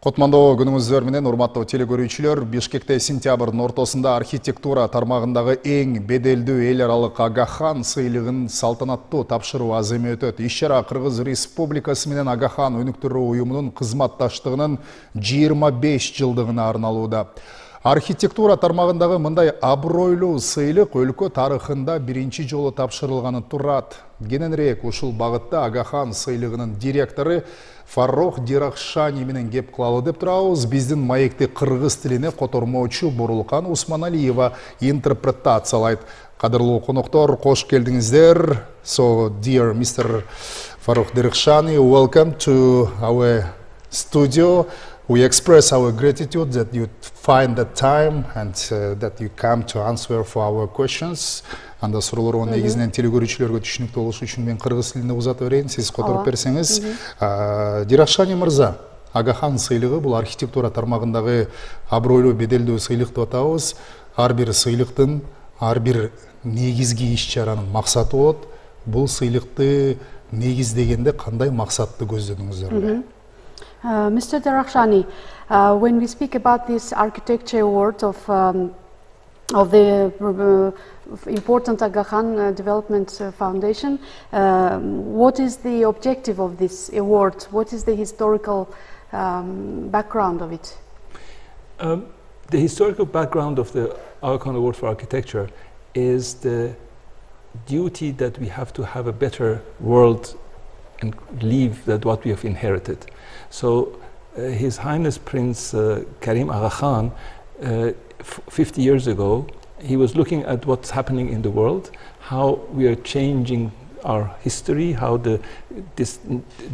Кутмандоо күнүңүздөр менен урматтуу телекөрүүчүлөр, Бишкекте сентябрдын ортосунда архитектура тармагындагы эң беделдүү эл аралык Ага Хан сыйлыгын салтанаттуу тапшыруу аземи өтөт. Иш-чара Кыргыз Республикасы менен Ага Хан өнүктүрүү уюмунун кызматташтыгынын 25 жылдыгына арналууда. Архитектура тармагындагы мындай абройлуу сыйлык өлкө тарыхында биринчи жолу тапшырылганы турат. Кененирээк ушул багытта Ага Хан сыйлыгынын директору Фаррох Дирахшани менен кеп кылалы деп турабыз. Биздин маекти кыргыз тилине котормоочу Бурулкан Усманалиева интерпретациялайт. Кадырлуу коноктор, кош келдиңиздер. So, dear Mr. Farrokh Dirakhshani, welcome to our studio. We express our gratitude that you find the time and that you come to answer for our questions. Анда суроолорго негизинен телекөрүүчүлөргө түшүнүктүү болуш үчүн мен кыргыз тилинде узатып берейин, сиз которуп берсеңиз. Дирахшани мырза, Ага Хан сыйлыгы бул архитектура тармагындагы абройлуу беделдүү сыйлык деп атабыз. Ар бир сыйлыктын, ар бир негизги иш-чаранын максаты болот. Бул сыйлыкты негиздегенде кандай максатты көздөдүңүздөр? Mr. Dirakhshani, when we speak about this architecture award of the important Ага Хан Development Foundation, what is the objective of this award? What is the historical background of it? The historical background of the Ага Хан Award for Architecture is the duty that we have to have a better world and leave that what we have inherited. So His Highness Prince Karim Ага Хан, 50 years ago, he was looking at what's happening in the world, how we are changing our history, how the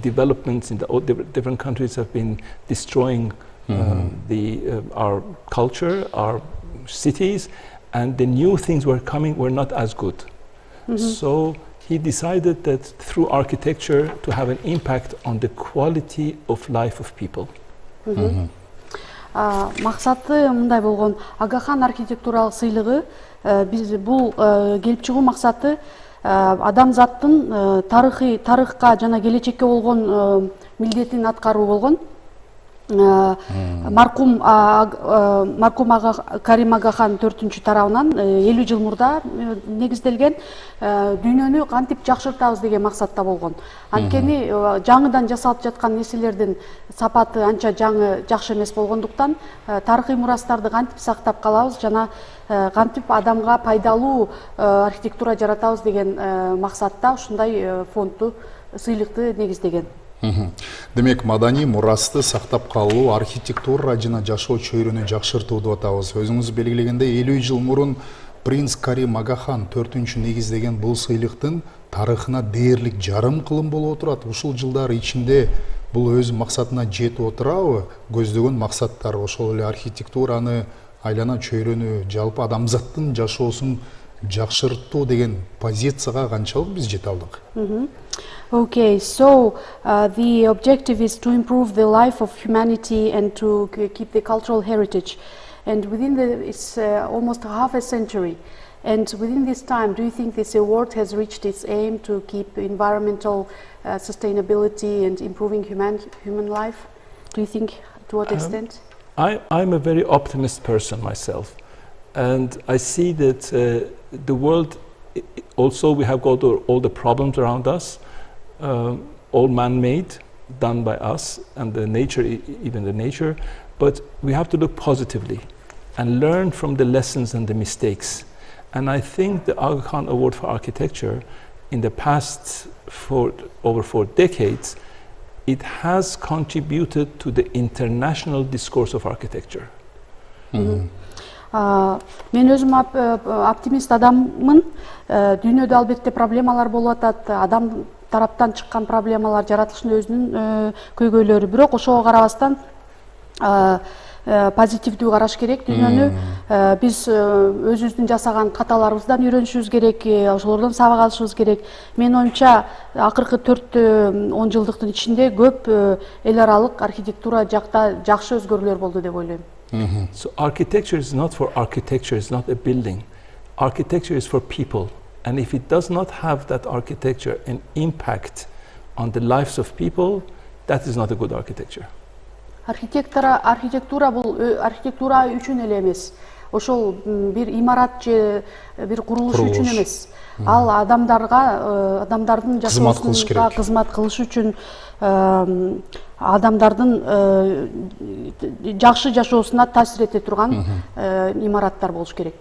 developments in the different countries have been destroying our culture, our cities, and the new things were coming were not as good. So he decided that through architecture to have an impact on the quality of life of people. Максаты мындай болгон, Ага Хан архитектуралык сыйлыгы биз бул келип чыгуу максаты адамзаттын тарыхка жана келечекке болгон милдетин аткаруу болгон. Маркум Карим Ага Хан 4-чү тарабынан 50 жыл мурда негизделген дүйнөнү кантип жакшыртабыз деген максатта болгон. Анткени жаңыдан жасалып жаткан нерселердин сапаты анча жакшы эмес болгондуктан тарыхый мурастарды кантип сактап калабыз жана кантип адамга пайдалуу архитектура жаратабыз деген максатта ушундай фондду сыйлыкты негиздеген. Демек, маданий мурасты сактап калуу, архитектура жана жашоо чөйрөнү жакшыртуу деп атабыз. Өзүңүз белгилегендей 50 жыл мурун принц Карим Ага Хан 4-чү негиздеген бул сыйлыктын тарыхына дээрлик жарым кылым болуп отурат. Ушул жылдар ичинде бул өз максатына жетип отурабы? Көздөгөн максаттар ошол эле архитектураны, айлана чөйрөнү, жалпы адамзаттын жашоосун жакшыртуу деген позицияга канчалык биз жете алдык? Okay, so the objective is to improve the life of humanity and to keep the cultural heritage. And within it's almost half a century. And within this time, do you think this award has reached its aim to keep environmental sustainability and improving human life? Do you think to what extent? I'm a very optimist person myself. And I see that the world, also we have got all the problems around us, all man-made, done by us, and the nature, even the nature, but we have to look positively and learn from the lessons and the mistakes. And I think the Ага Хан Award for Architecture, in the past over 4 decades, it has contributed to the international discourse of architecture. Мен өзүм оптимист адаммын. Дүйнөдө албетте проблемалар болуп атат. Адам тараптан чыккан проблемалар жаратылыштын өзүнүн көйгөйлөрү. Бирок ошого карабастан позитивдүү караш керек дүйнөнү. Биз өзүбүздүн жасаган каталарыбыздан үйрөнүшүбүз керек, ошолордон сабак алышыбыз керек. Менин оюмча, акыркы 4-10 жылдыктын ичинде көп эл аралык архитектура жакта жакшы өзгөрүүлөр болду деп ойлойм. So architecture is not for architecture, it's not a building. Architecture is for people. And if it does not have that architecture an impact on the lives of people, that is not a good architecture. Архитектура бул архитектура үчүн эле эмес. Ошол бир имарат же бир курулуш үчүн эмес. Ал адамдардын жашоосуна кызмат кылыш үчүн, адамдардын жакшы жашоосуна таасир эте турган имараттар болуш керек.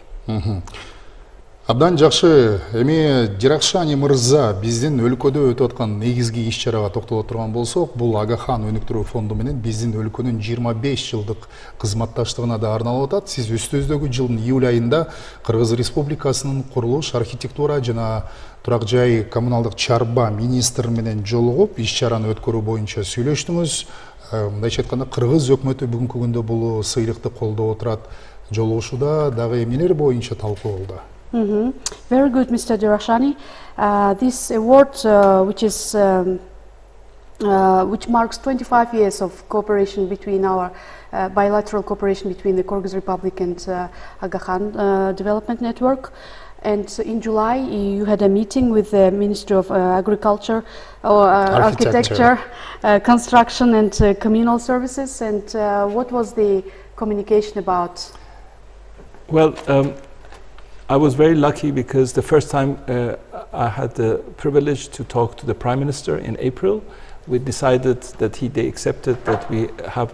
Абдан жакшы. Эми Жиракшани мырза, биздин өлкөдө өтүп аткан негизги иш-чарага токтоло турган болсок, бул Ага Хан өнүктүрүү фонду менен биздин өлкөнүн 25 жылдык кызматташтыгына да арналып атат. Сиз өстүбүздөгү жылдын июль айында Кыргыз Республикасынын курулуш, архитектура жана турак жай коммуналдык чарба министри менен жолугуп, иш-чараны өткөрүү боюнча сүйлөштүңүз. Мындайча айтканда, Кыргыз өкмөтү бүгүнкү күндө бул сыйлыкты колдоп отурат. Жолугушууда дагы эмнелер боюнча талкуу болду? Very good, Mr. Dirashani. This award, which marks 25 years of cooperation between our bilateral cooperation between the Kyrgyz Republic and Ага Хан Development Network. And in July, you had a meeting with the Ministry of Agriculture, Architecture, Construction and Communal Services. And what was the communication about? Well, I was very lucky because the first time I had the privilege to talk to the Prime Minister in April, we decided that they accepted that we have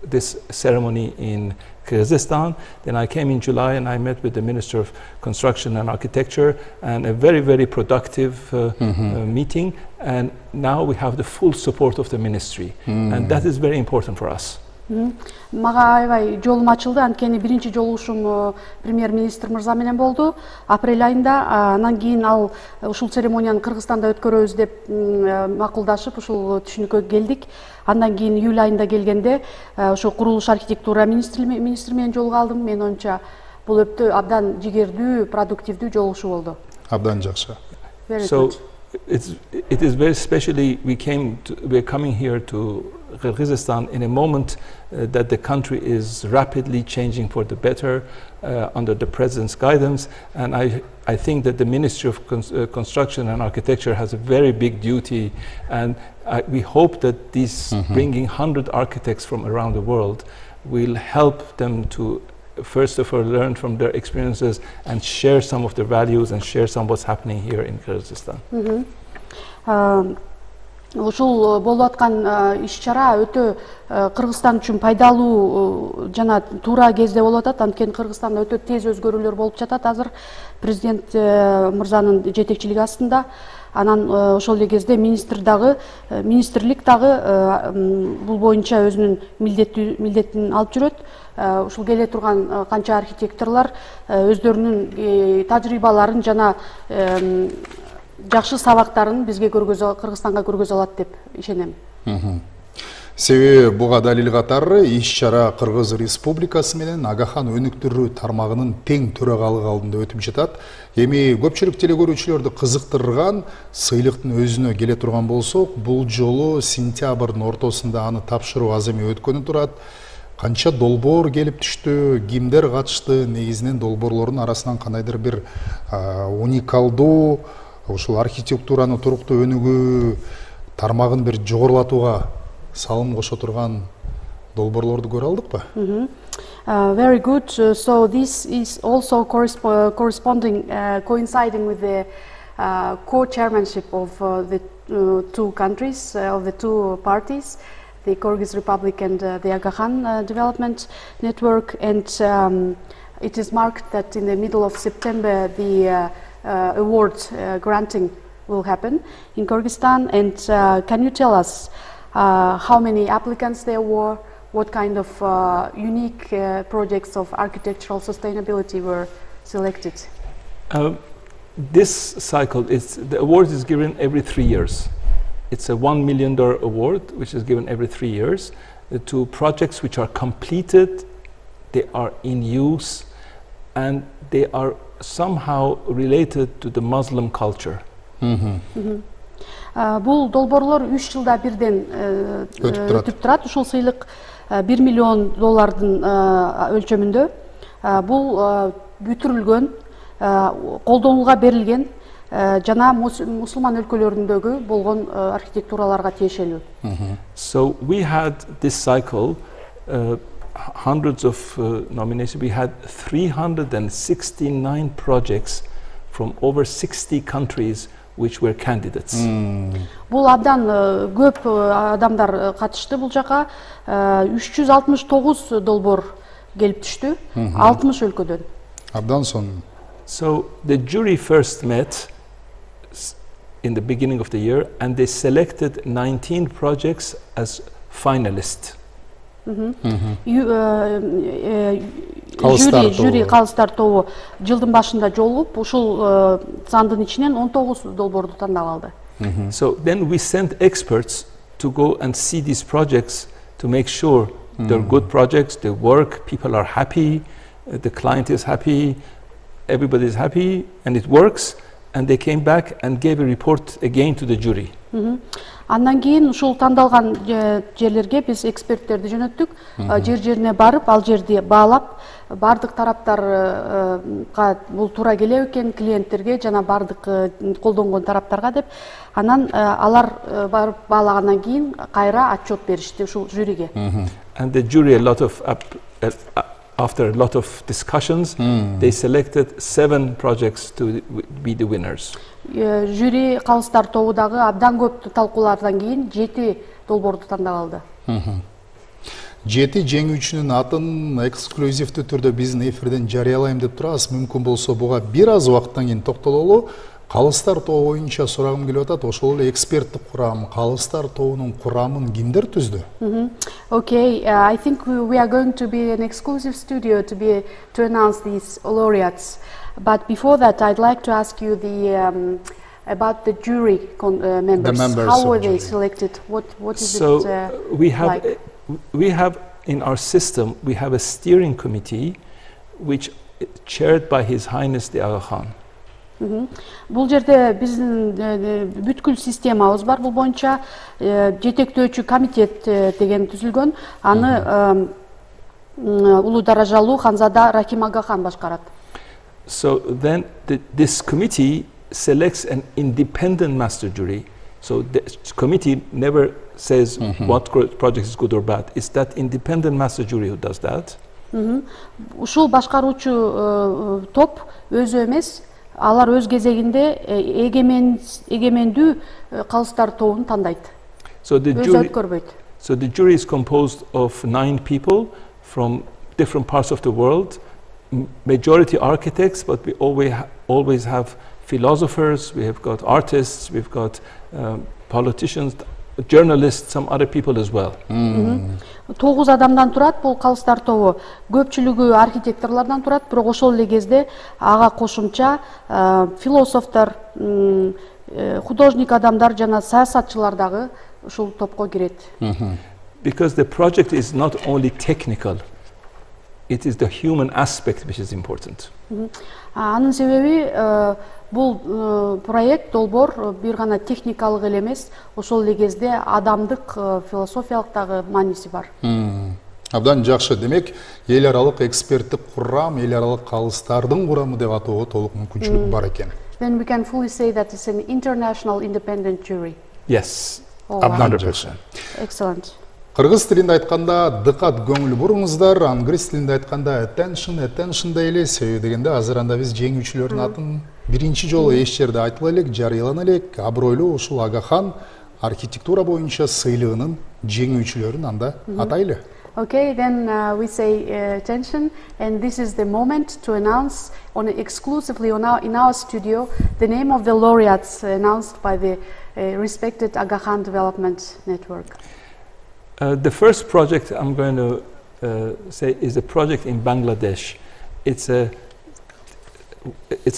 this ceremony in Kyrgyzstan. Then I came in July and I met with the Minister of Construction and Architecture, and a very, very productive meeting. And now we have the full support of the ministry. And that is very important for us. Мага аябай жолум ачылды, анткени биринчи жолугушум премьер-министр мырза менен болду апрель айында. Анан кийин ал ушул церемонияны Кыргызстанда өткөрөбүз деп макулдашып, ушул түшүнүккө келдик. Андан кийин июль айында келгенде ошо курулуш, архитектура министри менен жолуга алдым. Мен оюмча бул өтө абдан жигердүү, продуктивдүү жолугушуу болду. Абдан жакшы. So it is very specially we're coming here to Kyrgyzstan in a moment that the country is rapidly changing for the better under the President's guidance, and I think that the Ministry of Construction and Architecture has a very big duty, and we hope that these bringing 100 architects from around the world will help them to first of all learn from their experiences and share some of their values and share some what's happening here in Kyrgyzstan. Ушул болуп аткан иш-чара өтө Кыргызстан үчүн пайдалуу жана туура кезде болуп атат. Анткени Кыргызстанда өтө тез өзгөрүүлөр болуп жатат азыр президент мырзанын жетекчилиги астында. Анан ошол эле кезде министрлик дагы бул боюнча өзүнүн милдетин алып жүрөт. Ушул келе турган канча архитекторлор өздөрүнүн тажрыйбаларын жана жакшы сабактарын бизге Кыргызстанга көргөзө алат деп ишенем. Себеби буга далил катары иш-чара Кыргыз Республикасы менен Ага Хан өнүктүрүү тармагынын тең төрагалыгы алдында өтүп жатат. Эми көпчүлүк телекөрүүчүлөрдү кызыктырган сыйлыктын өзүнө келе турган болсок, бул жолу сентябрдын ортосунда аны тапшыруу аз эме өткөнү турат. Канча долбоор келип түштү, кимдер катышты, негизинен долбоорлордун арасынан кандайдыр бир уникалдуу ушул архитектураны туруктуу өнүгүү тармагын бир жогорулатууга салым кошо турган долбоорлорду көрө алдыкпы? Very good. So this is also coinciding with the co-chairmanship of the two countries, of the two parties, the Kyrgyz Republic and the Ага Хан Development Network, and it is marked that in the middle of September the award granting will happen in Kyrgyzstan. And can you tell us how many applicants there were, what kind of unique projects of architectural sustainability were selected? This cycle, the award is given every 3 years. It's a $1 million award, which is given every 3 years. The two projects which are completed, they are in use, and they are somehow related to the Muslim culture. Бул долбоорлор 3 жылда бирден өтүп турат. Ушул сыйлык $1 миллион өлчөмүндө. Бул бүтүрүлгөн, колдонууга берилген жана мусулман өлкөлөрүндөгү болгон архитектураларга тиешелүү. So we had this cycle, hundreds of nominations. We had 369 projects from over 60 countries which were candidates. Бул абдан көп адамдар катышты бул жака. 369 долбоор келип түштү 60 өлкөдөн. Абдан сонун. So the jury first met in the beginning of the year and they selected 19 projects as finalists. Жюри калыстар тобу жылдын башында жолугуп, ушул сандын ичинен 19 долбоорду тандап алды. So then we sent experts to go and see these projects to make sure they're good projects, they work, people are happy, the client is happy, everybody is happy, and it works. And they came back and gave a report again to the jury. Андан кийин ушул тандалган жерлерге биз эксперттерди жөнөттүк. Жер-жерине барып, ал жерди баалап, бардык тараптарга бул туура келеби экен, клиенттерге жана бардык колдонгон тараптарга деп, анан алар барып баалагандан кийин кайра отчет беришти ушул жюриге. And the jury, after a lot of discussions, they selected 7 projects to be the winners. Жюри калыстар тобудагы абдан көп талкуулардан кийин 7 долбоорду тандап алды. 7 жеңүүчүнүн атын эксклюзивдүү түрдө биздин эфирден жарыялайм деп турабыз. Мүмкүн болсо буга бир аз убакыттан кийин токтололу. Калыстар тобу боюнча сурагым келип атат. Ошол эле эксперттик курам, Калыстар тобунун курамын кимдер түздү? Okay, I think we are going to be an exclusive studio to announce these laureates. But before that, I'd like to ask you about the jury members. The members. How were they selected? What is So it we have in our system we have a steering committee, which chaired by His Highness the Ага Хан. Бул жерде биздин бүткүл системабыз бар. Бул боюнча жетектөөчү комитет деген түзүлгөн. Аны улуу даражалуу ханзада Рахим Ага Хан башкарат. So then this committee selects an independent master jury. So the committee never says what project is good or bad. It's that independent master jury who does that. Ушул башкаруучу топ өзү эмес, алар өз кезегинде эгемендүү калыстар тобун тандайт. So the jury is composed of 9 people from different parts of the world, majority architects, but we always have philosophers, we have got artists, we've got politicians, journalists, some other people as well. 9 адамдан турат бул калыстар тобу. Көпчүлүгү архитекторлордон турат, бирок ошол эле кезде ага кошумча философтор, художник адамдар жана саясатчылар дагы ушул топко кирет. Because the project is not only technical, it is the human aspect which is important. Анын себеби бул проект долбоор бир гана техникалык эле эмес, ошол эле кезде адамдык, философиялык дагы мааниси бар. Абдан жакшы. Демек, эл аралык эксперттик курам, эл аралык калыстардын курамы деп атоого толук мүмкүнчүлүк бар экен. Then we can fully say that it's an international independent jury. Yes, Абдан жакшы. Excellent. Кыргыз тилинде айтканда дыкат көңүл буруңуздар, англис тилинде айтканда attention да эле, себеби дегенде азыр анда биз жеңүүчүлөрдүн атын биринчи жолу эч жерде айтыла элек, жарыялана элек. Абройлуу ушул Ага Хан архитектура боюнча сыйлыгынын жеңүүчүлөрүн анда атайлы. Okay, then we say attention, and this is the moment to announce exclusively in our studio the name of the laureates announced by the respected Ага Хан Development Network. The first project I'm going to say is a project in Bangladesh. It's a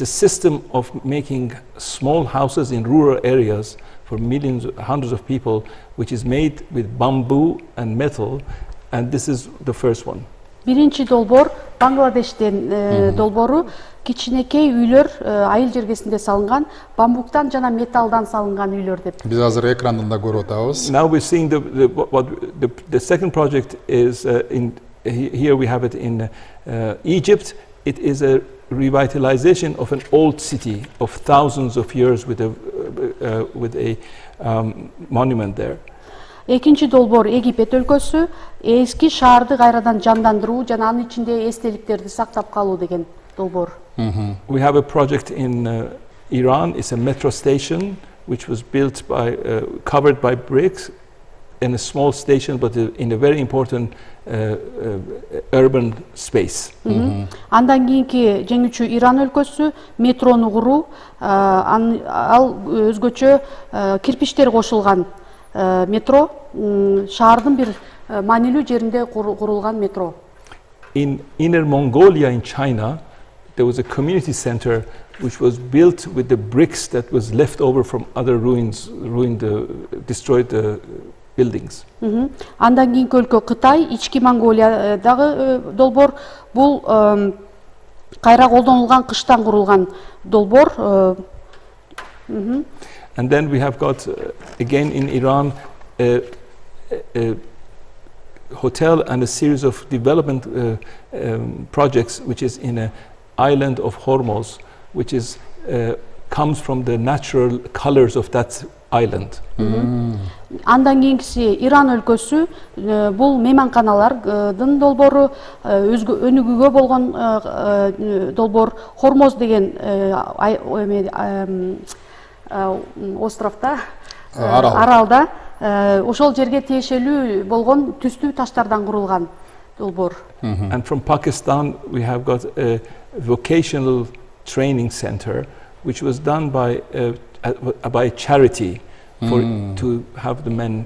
system of making small houses in rural areas for millions, hundreds of people, which is made with bamboo and metal, and this is the first one. Биринчи долбоор Бангладештен долбоору кичинекей үйлөр айыл жергесинде салынган, бамбуктан жана металдан салынган үйлөр деп. Биз азыр экранда көрүп атабыз. Now we're seeing the second project is here we have it in Egypt. it is a revitalization of an old city of thousands of years with a monument there. Экинчи долбоор Египет өлкөсү эски шаарды кайрадан жандандыруу жана анын ичинде эстеликтерди сактап калуу деген долбоор. We have a project in Iran. It's a metro station which was built by, covered by bricks in a small station, but in a very important urban space. Андан кийинки жеңүүчү Иран өлкөсү метрону куруу, ал өзгөчө кирпичтер кошулган метро, шаардын бир маанилүү жеринде курулган метро. In Inner Mongolia in China, there was a community center which was built with the bricks that was left over from other destroyed buildings. Андан кийинки өлкө Кытай, Ички Монголиядагы долбоор, бул кайра колдонулган кыштан курулган долбоор. And then we have got again in Iran a hotel and a series of development projects which is in an island of Hormuz, which is comes from the natural colors of that island. Андан кийинкиси Иран өлкөсү, бул мейманканалардын долбоору, өнүгүүгө болгон долбоор, Хормоз деген островда, аралда, ошол жерге тиешелүү болгон түстүү таштардан курулган долбоор. And from Pakistan we have got a vocational training center which was done by a charity to have the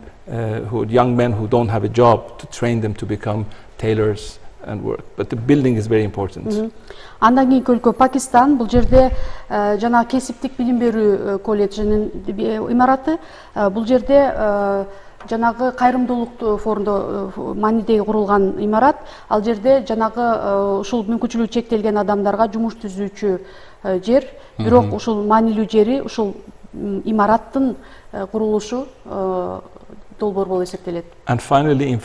young men who don't have a job, to train them to become tailors and work. But the building is very important. Андан кийинки өлкө Пакистан, бул жерде жана кесиптик билим берүү колледжинин имараты, бул жерде жанагы кайрымдуулук форумда маанидеги курулган имарат. Ал жерде жанагы ушул мүмкүнчүлүгү чектелген адамдарга жумуш түзүүчү жер, бирок ушул маанилүү жери ушул имараттын курулушу долбоор болуп эсептелет. And finally in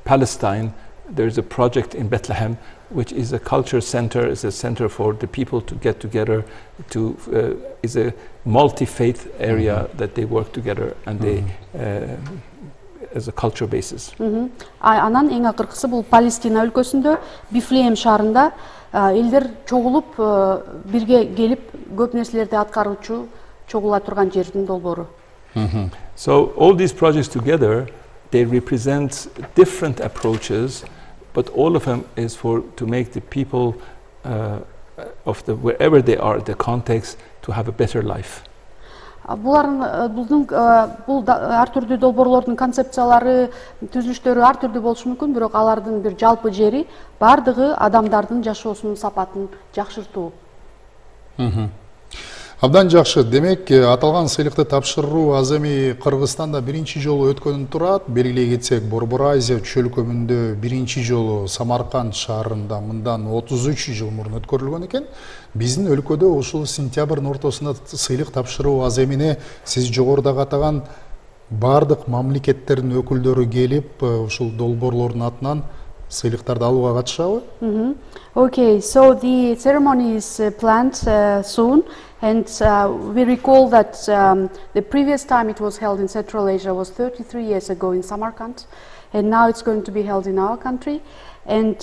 Palestine there is a project in Bethlehem which is a culture center, is a center for the people to get together, is a multi-faith area that they work together and they as a culture basis. Анан эң акыркысы бул Палестина өлкөсүндө Бифлеем шаарында элдер чогулуп бирге келип көп нерселерди аткаруучу чогула турган жердин долбоору. So all these projects together, they represent different approaches, but all of them is to make the people of wherever they are, the context, to have a better life. Бул ар түрдүү долбоорлордун концепциялары, түзүлүштөрү ар түрдүү болушу мүмкүн, бирок алардын бир жалпы жери бардыгы адамдардын жашоосунун сапатын жакшыртуу. Абдан жакшы. Демек, аталган сыйлыкты тапшыруу аз эми Кыргызстанда биринчи жолу өткөнүн турат. Белгилей кетсек, Борбор Азия чөлкөмүндө биринчи жолу Самарканд шаарында мындан 33 жыл мурун өткөрүлгөн экен. Биздин өлкөдө ушул сентябрдын ортосунда сыйлык тапшыруу аз эмине сиз жогоруда атаган бардык мамлекеттердин өкүлдөрү келип, ушул долбоорлордун атынан сыйлыктарды алууга катышабы? Okay, so the ceremony is planned soon, and we recall that the previous time it was held in Central Asia was 33 years ago in Samarkand, and now it's going to be held in our country. And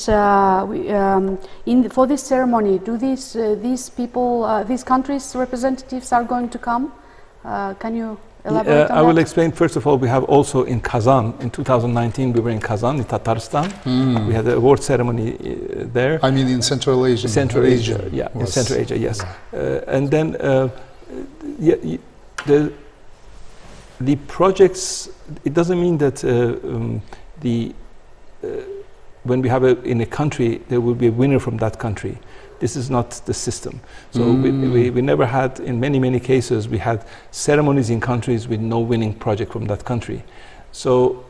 for this ceremony, do these people, these countries' representatives are going to come? Can you elaborate on I will that? explain. First of all, we have also in Kazan, in 2019, we were in Kazan, in Tatarstan. We had the award ceremony there. I mean in Central Asia. Central Asia, yeah, in Central Asia, yes. And then the projects, it doesn't mean that when we have in a country, there will be a winner from that country. This is not the system. So we never had, in many cases, we had ceremonies in countries with no winning project from that country. So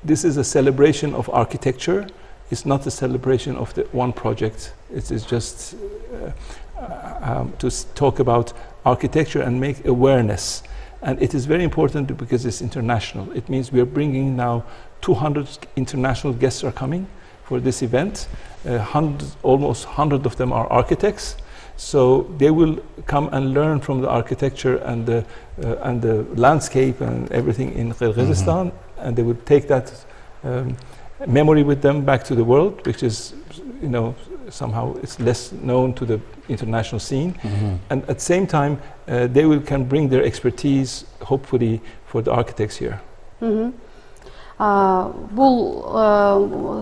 this is a celebration of architecture. It's not a celebration of the one project. It is just to talk about architecture and make awareness. And it is very important because it's international. It means we are bringing now 200 international guests are coming for this event, almost 100 of them are architects. So they will come and learn from the architecture and the landscape and everything in Kyrgyzstan, and they will take that memory with them back to the world, which is, somehow it's less known to the international scene. And at the same time, they can bring their expertise, hopefully, for the architects here. Бул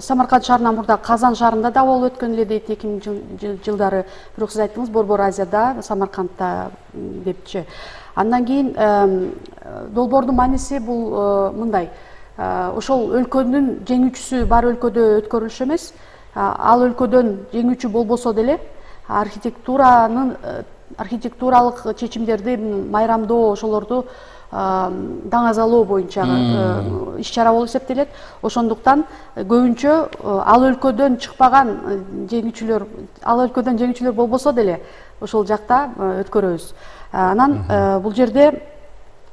Самарканд шаарынан мурда Казан шаарында да болуп өткөн эле дейт 2000 жылдары. Бирок сиз айттыңыз Борбор Азияда, Самаркандда депчи. Андан кийин долбоордун мааниси бул мындай. Ошол өлкөнүн жеңүүчүсү бар өлкөдө өткөрүлүш эмес. Ал өлкөдөн жеңүүчү болбосо деле архитектуралык чечимдерди майрамдоо, ошолорду даңазалоо боюнча иш-чара болуп эсептелет. Ошондуктан көбүнчө ал өлкөдөн жеңүүчүлөр болбосо деле ошол жакта өткөрөбүз. Анан бул жерде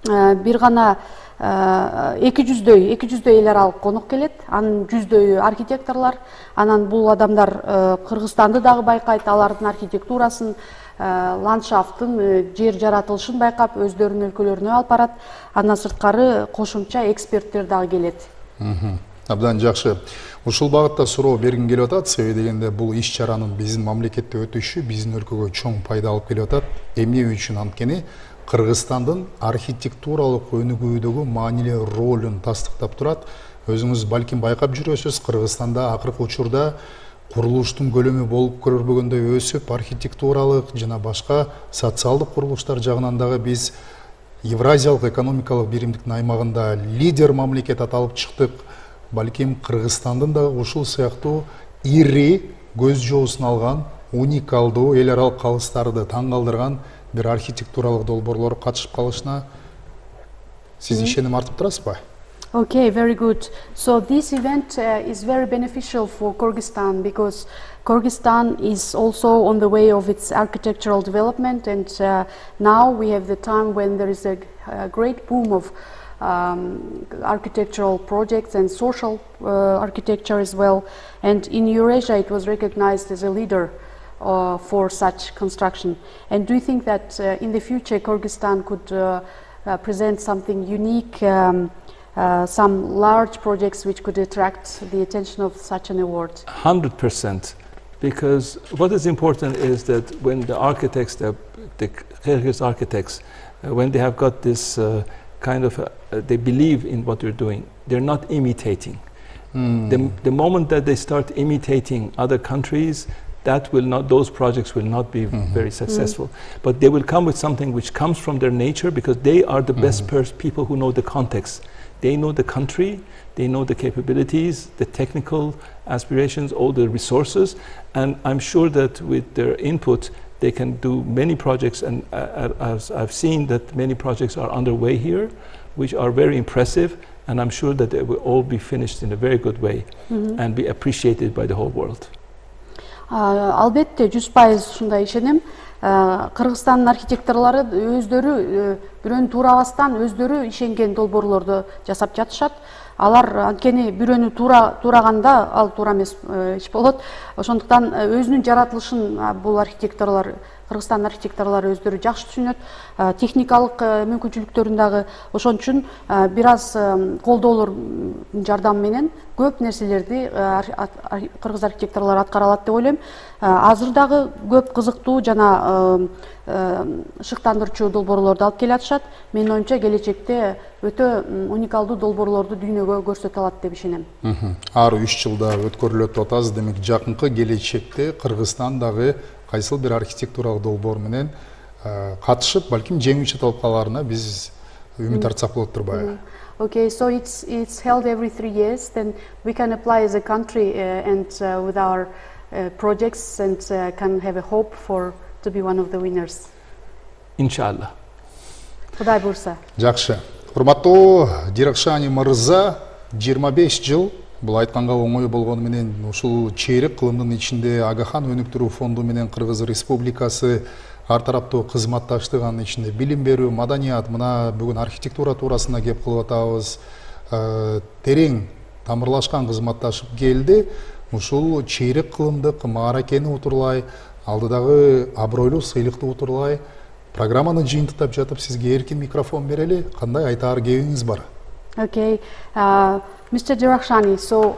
бир гана 200 эл аралык конок келет. Анын 100дөйү архитекторлор. Анан бул адамдар Кыргызстанды дагы байкайт, алардын архитектурасын, ландшафтын, жер жаратылышын байкап, өздөрүнүн өлкөлөрүнө алып барат. Андан сырткары кошумча эксперттер дагы келет. Абдан жакшы. Ушул багытта суроо бергим келип атат. Себеби дегенде бул иш-чаранын биздин мамлекетте өтүшү биздин өлкөгө чоң пайда алып келип атат. Эмне үчүн? Анткени Кыргызстандын архитектуралык өнүгүүдөгү маанилүү ролун тастыктап турат. Өзүңүз балким байкап жүрөсүз, Кыргызстанда акыркы учурда курулуштун көлөмү болуп көрбөгөндөй өсүп, архитектуралык жана башка социалдык курулуштар жагынан дагы биз Евразиялык экономикалык биримдиктин аймагында лидер мамлекет аталып чыктык. Балким Кыргызстандын да ушул сыяктуу ири, көз жоосун алган, уникалдуу эл аралык калыстарды таң калтырган бир архитектуралык долбоорлор катышып калышына сиз ишеним артып турасызбы? Okay, very good. So this event is very beneficial for Kyrgyzstan because Kyrgyzstan is also on the way of its architectural development, and now we have the time when there is a great boom of architectural projects and social architecture as well. And in Eurasia, it was recognized as a leader for such construction. And do you think that in the future Kyrgyzstan could present something unique, some large projects which could attract the attention of such an award? 100%, because what is important is that when the architects, the Kyrgyz architects, when they have got this they believe in what they're doing, they're not imitating. The moment that they start imitating other countries, those projects will not be very successful. But they will come with something which comes from their nature, because they are the best people who know the context. They know the country, they know the capabilities, the technical aspirations, all the resources, and I'm sure that with their input they can do many projects, and as I've seen that many projects are underway here which are very impressive, and I'm sure that they will all be finished in a very good way and be appreciated by the whole world. Албетте 100% ушундай ишенем. Кыргызстандын архитекторлору өздөрү бирөөнү туурабастан өздөрү ишенген долбоорлорду жасап жатышат. Алар анткени бирөөнү туураганда ал туура эмес иш болот. Ошондуктан өзүнүн жаратылышын бул архитекторлор, Кыргызстандын архитекторлору өздөрү жакшы түшүнөт. Техникалык мүмкүнчүлүктөрүн дагы ошон үчүн бир аз колдоолордун жардамы менен көп нерселерди кыргыз архитекторлору аткара алат деп ойлойм. Азыр дагы көп кызыктуу жана шыктандырчу долбоорлорду алып келатышат. Менин оюмча келечекте өтө уникалдуу долбоорлорду дүйнөгө көрсөтө алат деп ишенем. Ар 3 жылда өткөрүлөт деп атабыз. Демек жакынкы келечекте Кыргызстан дагы кайсыл бир архитектуралык долбоор менен катышып, балким жеңүүчү болуп каларына биз үмүт артсак болот турбайбы? Okay, so it's held every 3 years. Then we can apply as a country and with our projects and can have a hope to be one of the winners. Inshallah. Кудай буйрса. Жакшы. Урматтуу Диракшани мырза, 25 жыл бул айтканга оңой болгону менен ушул чейрек кылымдын ичинде Ага Хан өнүктүрүү фонду менен Кыргыз Республикасы ар тараптуу кызматташтык, анын ичинде билим берүү, маданият, мына бүгүн архитектура туурасында кеп кылып атабыз. Терең тамырлашкан кызматташып келди. ушул чейрек кылымдык мааракени утурлай, алдыдагы абройлуу сыйлыкты утурлай программаны жыйынтыктап жатып сизге эркин микрофон берели, кандай айтаар кебиңиз бар? Okay, Mr. Dirakhshani, so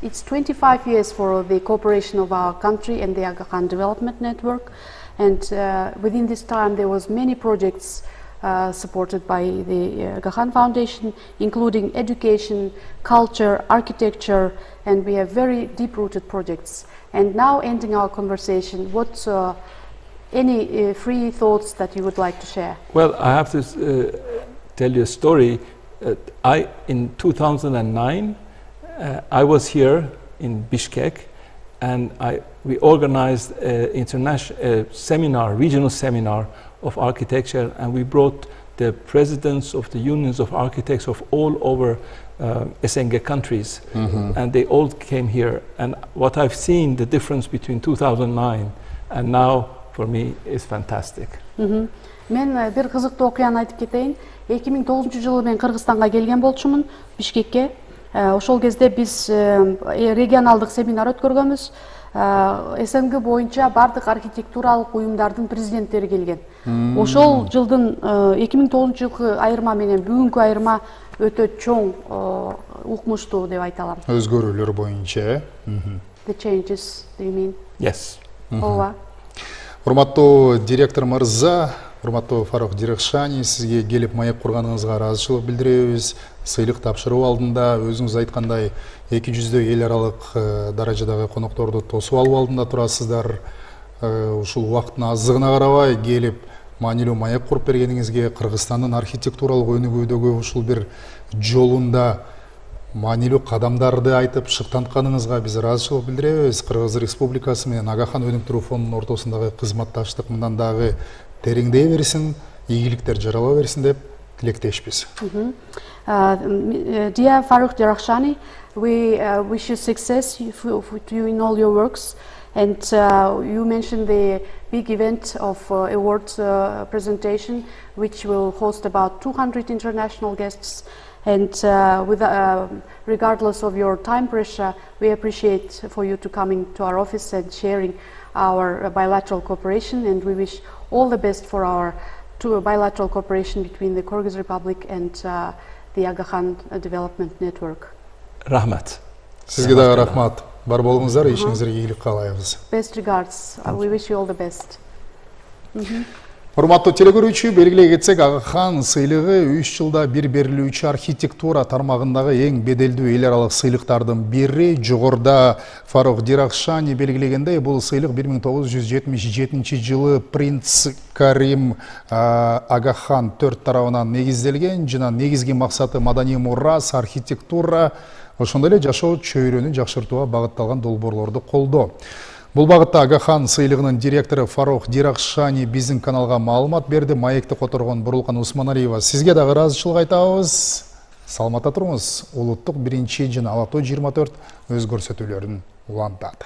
it's 25 years for the cooperation of our country and the Aga Khan Development Network, and within this time there was many projects supported by the Aga Khan Foundation, including education, culture, architecture, and we have very deep-rooted projects. And now, ending our conversation, what any free thoughts that you would like to share? Well, I have to tell you a story. In 2009, I was here in Bishkek, and we organized an international seminar, regional seminar of architecture, and we brought the presidents of the unions of architects of all over SNG countries, and they all came here. And what I've seen, the difference between 2009 and now, for me, is fantastic. Мен бир кызыктуу окуяны айтып кетейин. 2009-жылы мен Кыргызстанга келген болчумун, Бишкекке. Ошол кезде биз регионалдык семинар өткөргөнбүз. СНГ боюнча бардык архитектуралык уюмдардын президенттери келген. Ошол жылдын 2009-жылкы айырма менен бүгүнкү айырма өтө чоң, укмуштуу деп айта алам. Өзгөрүүлөр боюнча. The changes, do you mean? Yes. Ооба. Урматтуу директор мырза, урматтуу Фарух Диракшани, сизге келип маек курганыңызга ыраазычылык билдиребиз. Сыйлык тапшыруу алдында өзүңүз айткандай 200 эл аралык даражадагы конокторду тосуп алуу алдында турасыздар. Ушул убакыттын аздыгына карабай келип маанилүү маек куруп бергениңизге, Кыргызстандын архитектуралык өнүгүүдөгү ушул бир жолунда маанилүү кадамдарды айтып шыктантканыңызга биз ыраазычылык билдиребиз. Кыргыз Республикасы менен Ага Хан өнүктүрүү фондунун ортосундагы кызматташтык мындан дагы тереңдей берсин, ийгиликтер жарала берсин деп тилектешпиз. Dear Farukh Dirakhshani, we wish you success to you in all your works. And you mentioned the big event of awards presentation, which will host about 200 international guests. And regardless of your time pressure, we appreciate for you to coming to our office and sharing our bilateral cooperation. And we wish all the best for our bilateral cooperation between the Kyrgyz Republic and the Aga Khan Development Network. Rahmat. Sizge de rahmat. Бар болуңуздар, ишиңизге ийгилик каалайбыз. Best regards. We wish you all the best. Урматтуу телекөрүүчү, белгилей кетсек, Ага Хан сыйлыгы 3 жылда бир берилүүчү архитектура тармагындагы эң беделдүү эл аралык сыйлыктардын бири. Жогоруда Фарух Диракшани белгилегендей, бул сыйлык 1977 жылы принц Карим Ага Хан IV тарабынан негизделген. Жана негизги максаты маданий мурас, архитектура, ошондой эле жашоо чөйрөнү жакшыртууга багытталган долбоорлорду колдоо. Бул багытта Ага Хан сыйлыгынын директору Фарух Диракшани биздин каналга маалымат берди. Маекти которгон Бурулкан Усманалиева, сизге дагы ыраазычылык айтабыз. Саламатта туруңуз. Улуттук биринчи жана Ала-Тоо 24 өз көрсөтүүлөрүн улантат.